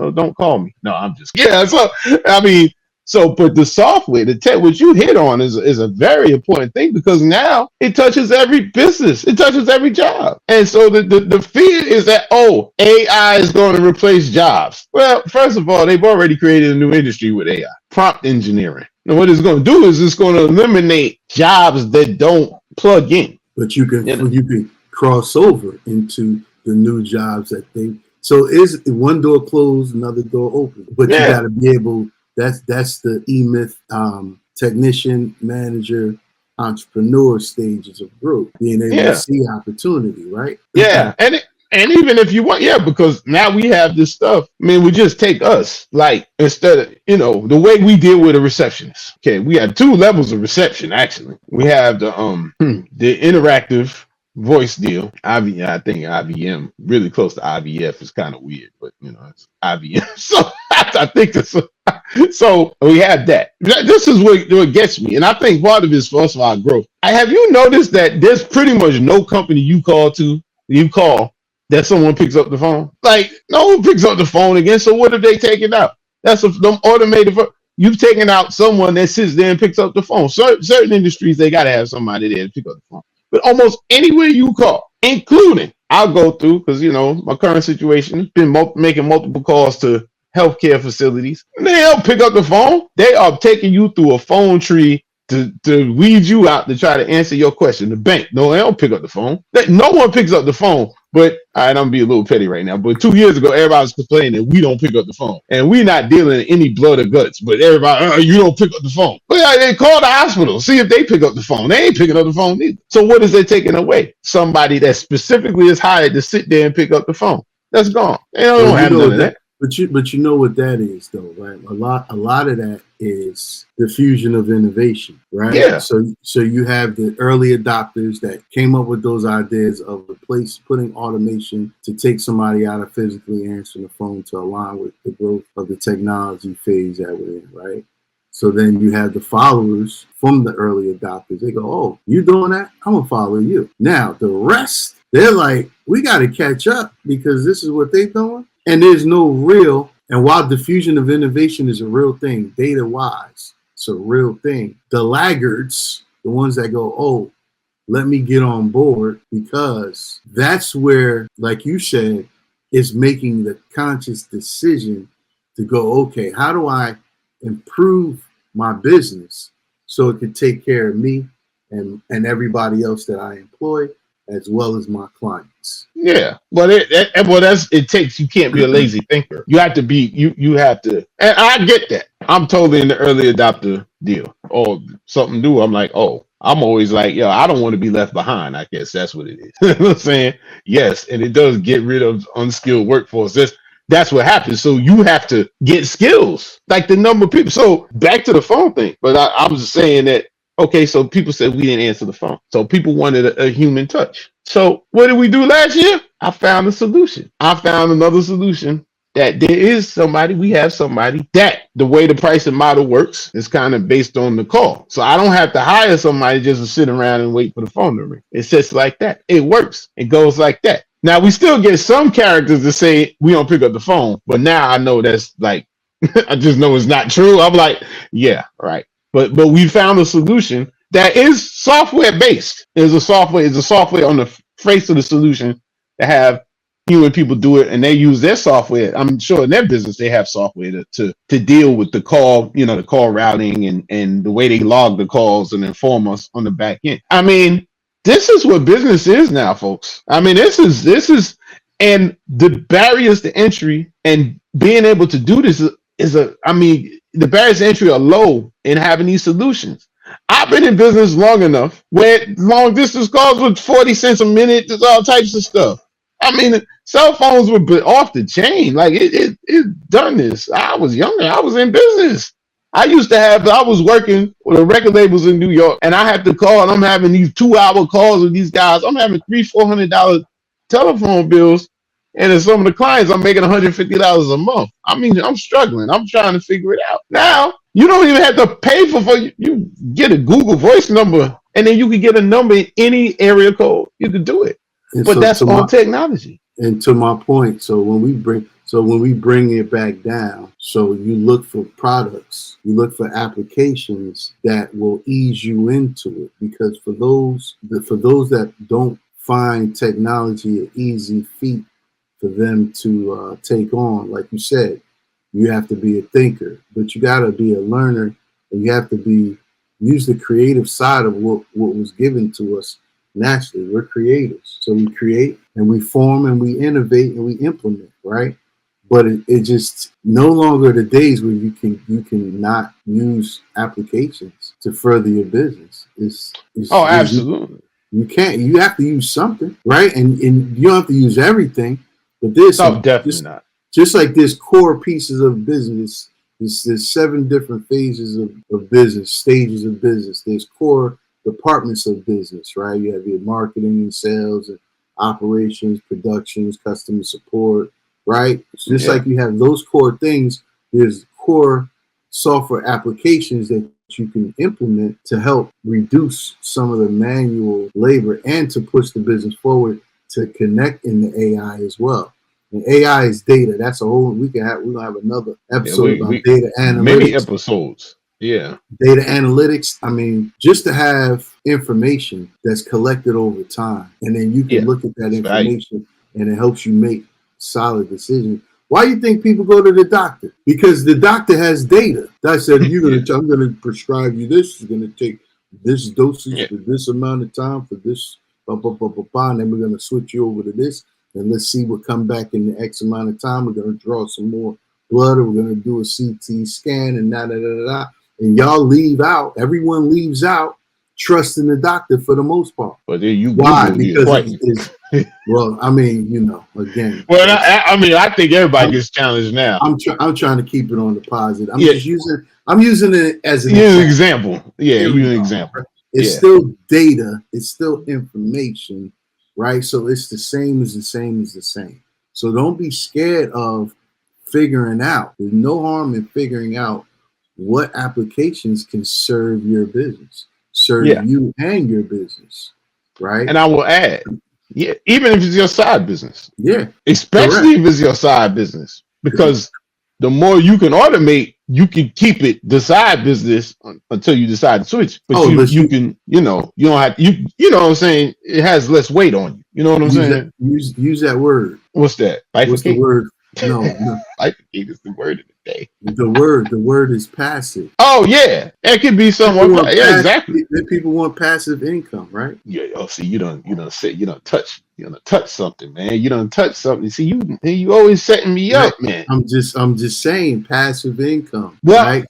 so don't call me. No, I'm just kidding. Yeah. So I mean, but the software, the tech, what you hit on is a very important thing because now it touches every business, it touches every job, and so the fear is that AI is going to replace jobs. Well, first of all, they've already created a new industry with AI, prompt engineering. And what it's going to do is it's going to eliminate jobs that don't plug in. But you can cross over into the new jobs that they. So is one door closed, another door open? But you got to be able. That's the E-Myth technician, manager, entrepreneur stages of growth. Being able to see opportunity, right? Yeah, and even if you want, because now we have this stuff. I mean, we just take us, like, instead of, the way we deal with a receptionist. Okay, we have 2 levels of reception, actually. We have the interactive voice deal. I think IBM, really close to IVF is kind of weird, but, it's IBM. So I think so we have that. This is what gets me. And I think part of it is for us, our growth. Have you noticed that there's pretty much no company you call that someone picks up the phone? Like, no one picks up the phone again. So what have they taken out? That's them automated. You've taken out someone that sits there and picks up the phone. Certain industries, they got to have somebody there to pick up the phone. But almost anywhere you call, including, I'll go through, because, my current situation, been making multiple calls to healthcare facilities. They don't pick up the phone. They are taking you through a phone tree to weed you out to try to answer your question. The bank, no, they don't pick up the phone. No one picks up the phone. But I'm gonna be a little petty right now. But 2 years ago, everybody was complaining that we don't pick up the phone, and we're not dealing in any blood or guts. But everybody, you don't pick up the phone. But they call the hospital, see if they pick up the phone. They ain't picking up the phone either. So what is they taking away? Somebody that specifically is hired to sit there and pick up the phone. That's gone. They don't have none of that. But you know what that is, though, right? A lot of that is the fusion of innovation, right? Yeah. So you have the early adopters that came up with those ideas of putting automation to take somebody out of physically answering the phone to align with the growth of the technology phase that we're in, right? So then you have the followers from the early adopters. They go, "Oh, you doing that? I'm gonna follow you." Now the rest, they're like, "We got to catch up because this is what they're doing." And there's no real, and while diffusion of innovation is a real thing, data-wise, it's a real thing. The laggards, the ones that go, "Oh, let me get on board," because that's where, like you said, is making the conscious decision to go, okay, how do I improve my business so it can take care of me and everybody else that I employ, as well as my clients. Yeah, but it takes, you can't be a lazy thinker. You have to be, you have to, and I get that. I'm totally in the early adopter deal. Or something new, I'm like, I'm always like, I don't want to be left behind. I guess that's what it is. You know what I'm saying? Yes, and it does get rid of unskilled workforce. That's what happens. So you have to get skills, like the number of people. So back to the phone thing. But I was saying that, okay, so people said we didn't answer the phone. So people wanted a human touch. So what did we do last year? I found a solution. I found another solution that we have somebody that the way the pricing model works is kind of based on the call. So I don't have to hire somebody just to sit around and wait for the phone to ring. It's just like that. It works. It goes like that. Now we still get some characters to say we don't pick up the phone, but now I know that's like, I just know it's not true. I'm like, yeah, right. But we found a solution that is software based. It's a software on the face of the solution to have human people do it, and they use their software. I'm sure in their business they have software to deal with the call, the call routing and the way they log the calls and inform us on the back end. I mean, this is what business is now, folks. I mean, this is, and the barriers to entry and being able to do this the barriers to entry are low in having these solutions. I've been in business long enough where long distance calls with 40 cents a minute, there's all types of stuff. I mean, cell phones were off the chain. Like it done this. I was younger. I was in business. I was working with the record labels in New York, and I had to call, and I'm having these 2-hour calls with these guys. I'm having $300-$400 telephone bills. And then some of the clients, I'm making $150 a month. I mean, I'm struggling. I'm trying to figure it out. Now, you don't even have to pay for you get a Google Voice number, and then you can get a number in any area code. You can do it. But so that's all technology. And to my point, so So when we bring it back down, so you look for products, you look for applications that will ease you into it. Because for those that don't find technology an easy feat for them to take on, like you said, you have to be a thinker, but you got to be a learner, and you have to use the creative side of what was given to us naturally. We're creators, so we create and we form and we innovate and we implement, right? But it just no longer the days where you can not use applications to further your business. Absolutely. You can't. You have to use something, right? And you don't have to use everything, but there's definitely not. Just like there's core pieces of business. There's 7 different phases of business, stages of business. There's core departments of business, right? You have your marketing and sales and operations, productions, customer support, right? It's just like you have those core things. There's core software applications that you can implement to help reduce some of the manual labor and to push the business forward to connect in the AI as well. And AI is data. That's a whole. We're gonna have another episode about data analytics. Many episodes. Yeah. Data analytics. I mean, just to have information that's collected over time, and then you can look at that information, and it helps you make solid decisions. Why do you think people go to the doctor? Because the doctor has data. That said, I'm gonna prescribe you this. You're gonna take this dosage for this amount of time for this, and then we're gonna switch you over to this. And let's see what come back in the X amount of time. We're going to draw some more blood, or we're going to do a CT scan, and and y'all leave out. Everyone leaves out trusting the doctor for the most part. But then you why? Because well, I mean, again. Well, I think everybody gets challenged now. I'm trying to keep it on the positive. I'm using it as an example. Yeah, use an example. It's still data. It's still information. Right, so it's the same as the same as the same. So don't be scared of figuring out. There's no harm in figuring out what applications can serve your business, serve you and your business, right? And I will add, even if it's your side business, especially if it's your side business, because the more you can automate, you can keep it the side business until you decide to switch. But you can, you don't have you know what I'm saying? It has less weight on you. You know what I'm saying? Use that word. What's that? What's the word? No. Bifurcate is the word of the day. The word is passive. Oh yeah. It could be someone. Exactly. People want passive income, right? Yeah. Oh, see, you don't touch something, man. You don't touch something. See, you always setting me up, man. I'm just saying passive income. Well, right?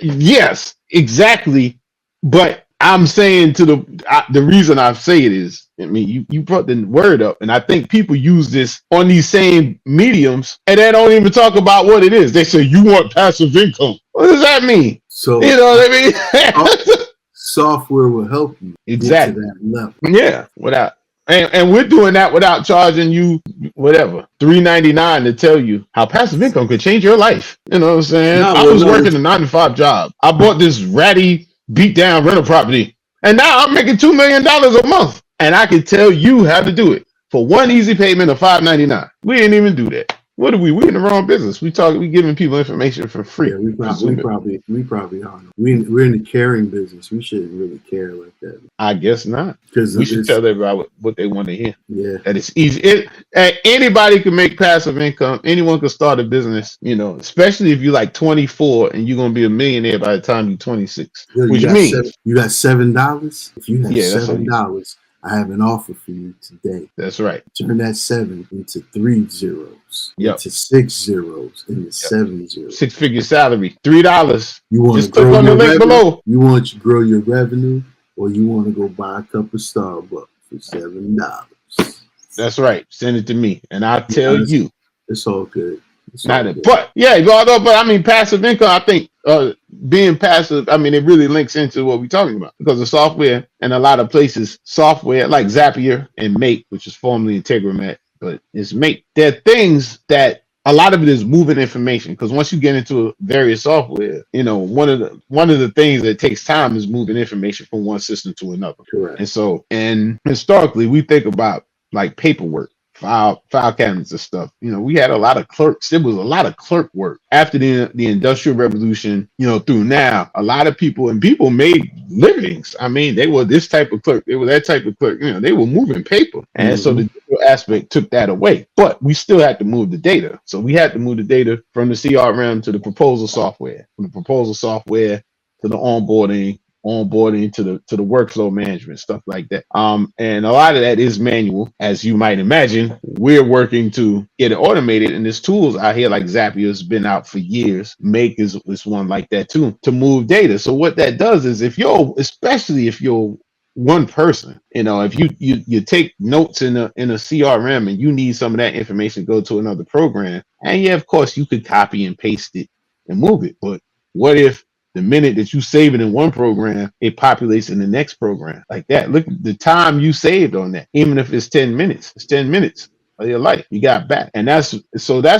Yes, exactly. But I'm saying the reason I say it is, I mean, you brought the word up, and I think people use this on these same mediums, and they don't even talk about what it is. They say, you want passive income. What does that mean? So, you know what I mean? Software will help you get to that level. Yeah, and we're doing that without charging you whatever $3.99 to tell you how passive income could change your life. You know what I'm saying? I was working a 9-to-5 job. I bought this ratty, beat down rental property, and now I'm making $2 million a month. And I can tell you how to do it for one easy payment of $5.99. We didn't even do that. What are we? We in the wrong business. We giving people information for free. Yeah, we probably are. We're in the caring business. We shouldn't really care like that. I guess not. Because we should tell everybody what they want to hear. Yeah, that it's easy. Anybody can make passive income. Anyone can start a business. Especially if you're like 24 and you're gonna be a millionaire by the time you're 26. Which means you got $7. If you have $7. I have an offer for you today. That's right. Turn that 7 into 3 zeros, into 6 zeros, into 7 zeros. 6-figure salary, $3. You want just click on the link below. You want to grow your revenue, or you want to go buy a cup of Starbucks for $7. That's right. Send it to me, and I'll tell you. It's all good. But I mean, passive income, I think being passive, I mean, it really links into what we're talking about, because the software and a lot of places, software like Zapier and Make, which is formerly Integromat, but it's Make. There are things that a lot of it is moving information, because once you get into various software, one of the things that takes time is moving information from one system to another. Correct. And historically, we think about like paperwork. file cabinets and stuff. You know, we had a lot of clerks. There was a lot of clerk work after the Industrial Revolution. You know, through now, a lot of people made livings. I mean, they were this type of clerk, they were that type of clerk. You know, they were moving paper, and so the digital aspect took that away. But we still had to move the data. So we had to move the data from the CRM to the proposal software, from the proposal software to the onboarding to the workflow management, stuff like that. And a lot of that is manual, as you might imagine. We're working to get it automated, and there's tools out here like Zapier has been out for years. Make is one like that too, to move data. So what that does is, especially if you're one person, you know, if you take notes in a CRM and you need some of that information to go to another program, and yeah, of course you could copy and paste it and move it. But what if the minute that you save it in one program, it populates in the next program like that? Look at the time you saved on that. Even if it's 10 minutes, it's 10 minutes of your life you got back. And that's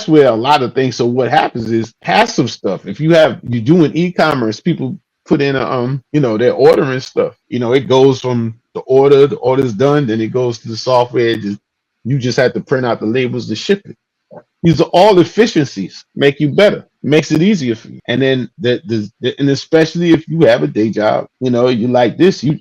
where a lot of things. So what happens is passive stuff. If you're doing e-commerce, people put in they're ordering stuff. You know, it goes from the order's done, then it goes to the software. You just have to print out the labels to ship it. These are all efficiencies, make you better, makes it easier for you. And then and especially if you have a day job, you know, you like this, you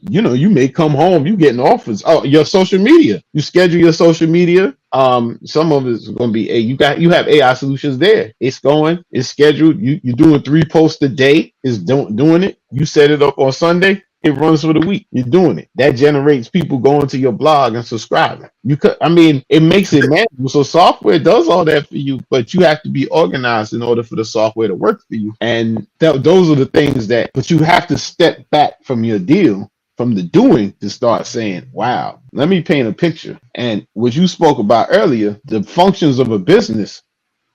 may come home, you getting offers. Oh, your social media, you schedule your social media. Some of it's going to be you have AI solutions there. It's scheduled. You're doing 3 posts a day. Is doing it. You set it up on Sunday. It runs for the week. You're doing it. That generates people going to your blog and subscribing. It makes it manual. So software does all that for you, but you have to be organized in order for the software to work for you. And those are the things but you have to step back from your deal, from the doing, to start saying, wow, let me paint a picture. And what you spoke about earlier, the functions of a business,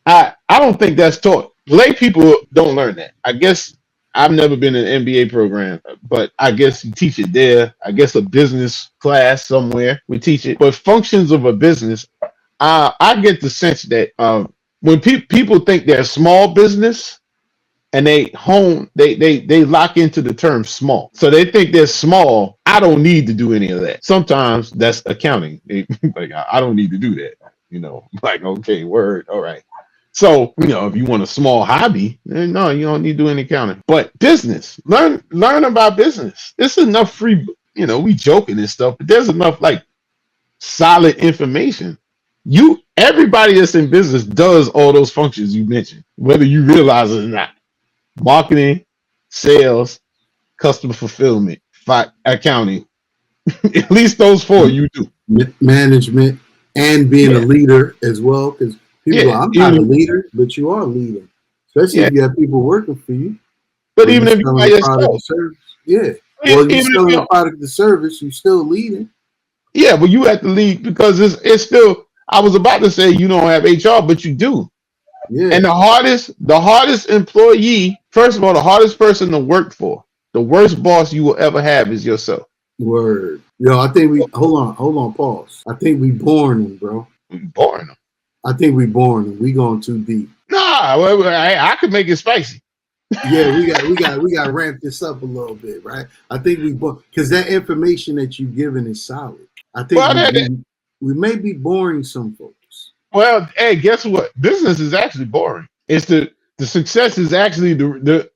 I don't think that's taught. Lay people don't learn that. I guess I've never been in an MBA program, but I guess you teach it there. I guess a business class somewhere we teach it. But functions of a business, I get the sense that when people think they're small business, and they lock into the term small. So they think they're small. I don't need to do any of that. Sometimes that's accounting. Like, I don't need to do that. You know, like, okay, word, all right. So, you know, if you want a small hobby, then no, you don't need to do any accounting. But business, learn about business. There's enough free, you know, we joking and stuff, but there's enough like solid information. Everybody that's in business does all those functions you mentioned, whether you realize it or not. Marketing, sales, customer fulfillment, accounting. At least those 4 you do. Management and being a leader as well, because people go, I'm not a leader, but you are a leader. Especially if you have people working for you. But even if you're by yourself. Well, you're selling a product or service, you're still leading. Yeah, but you have to lead because it's still, I was about to say you don't have HR, but you do. Yeah. And the hardest employee, first of all, the hardest person to work for, the worst boss you will ever have is yourself. Word. Yo, I think hold on, pause. I think we born them, bro. We born them. I think we born them. We going too deep. Nah, I could make it spicy. Yeah, we got to ramp this up a little bit, right? I think because that information that you're giving is solid. I think we may be boring some folks. Well, hey, guess what? Business is actually boring. It's the success is actually the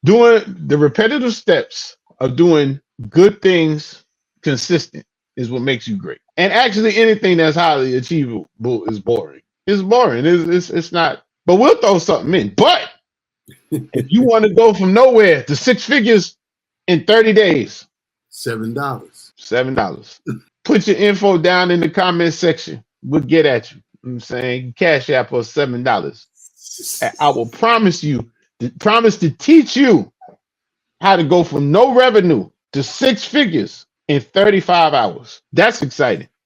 doing the repetitive steps of doing good things consistent is what makes you great. And actually, anything that's highly achievable is boring. It's boring. It's not. But we'll throw something in. But if you want to go from nowhere to 6 figures in 30 days, $7. Put your info down in the comment section. We'll get at you. I'm saying Cash App us $7. I will promise to teach you how to go from no revenue to 6 figures in 35 hours. That's exciting.